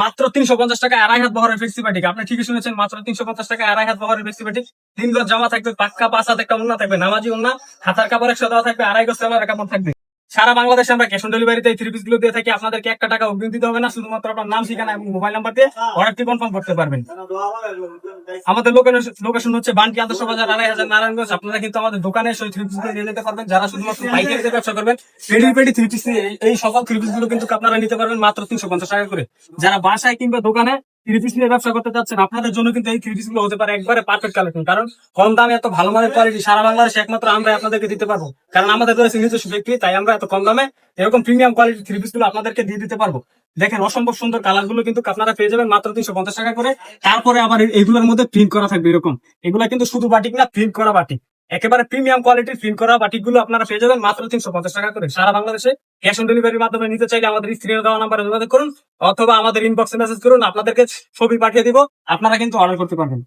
মাত্র 350 টাকা আড়াই হাত বহরের ফ্লেক্সি বাটিক। আপনি ঠিকই শুনেছেন, মাত্র 350 টাকা আড়াই হাত বহরের ফ্লেক্সি বাটিক। 3 গজ জামা থাকবে, পাক্কা 5 হাত একটা ওন্না থাকবে, নামাজি ওন্না, হাতার কাপড় 100 দেওয়া থাকবে, 2.5 গজ সালোয়ার কাপড় থাকবে। সারা বাংলাদেশে আমরা ক্যাশ অন ডেলিভারিতে এই থ্রি পিস গুলো দিয়ে থাকি। আপনাদেরকে 1 টাকা অগ্রিম দিতে হবে না, শুধুমাত্র আপনার নাম, ঠিকানা এবং মোবাইল নাম্বার দিয়ে অর্ডারটি কনফার্ম করতে পারবেন। আমাদের লোকেশন হচ্ছে বান্টি আদর্শ বাজার, 2.5 নারায়ণগঞ্জ। আপনারা কিন্তু আমাদের দোকানে এসে থ্রি পিস গুলো নিয়ে যেতে পারবেন। যারা শুধুমাত্র পাইকারিতে ব্যবসা করবেন, পেডি থ্রি পিস, এই সকল থ্রি পিস গুলো কিন্তু আপনারা নিতে পারবেন মাত্র 350 টাকা করে। যারা বাসায় কিংবা দোকানে থ্রি পিস নিয়ে ব্যবসা করতে চাচ্ছেন, আপনাদের জন্য কিন্তু এই থ্রি পিস গুলো হতে পারে একবারে পারফেক্ট কালেকশন। কারণ কম দামে এত ভালো মানের কোয়ালিটি সারা বাংলাদেশে একমাত্র আমরা আপনাদেরকে দিতে পারবো। কারণ আমাদের রয়েছে নিজস্ব ফ্যাক্টরি, তাই আমরা এত কম দামে এরকম প্রিমিয়াম কোয়ালিটি থ্রি পিস গুলো আপনাদেরকে দিয়ে দিতে পারবো। দেখেন, অসম্ভব সুন্দর কালার গুলো কিন্তু আপনারা পেয়ে যাবেন মাত্র 350 টাকা করে। তারপরে আবার এইগুলোর মধ্যে প্রিন্ট করা থাকবে এরকম। এগুলা কিন্তু শুধু বাটিক না, প্রিন্ট করা বাটিক, একেবারে প্রিমিয়াম কোয়ালিটির প্রিন্ট করা বাটিক গুলো আপনারা পেয়ে যাবেন মাত্র 350 টাকা করে সারা বাংলাদেশে। ক্যাশ অন ডেলিভারির মাধ্যমে নিতে চাইলে আমাদের স্ক্রিনে দেওয়া নাম্বারে যোগাযোগ করুন, অথবা আমাদের ইনবক্সে মেসেজ করুন, আপনাদেরকে ছবি পাঠিয়ে দিব, আপনারা কিন্তু অর্ডার করতে পারবেন।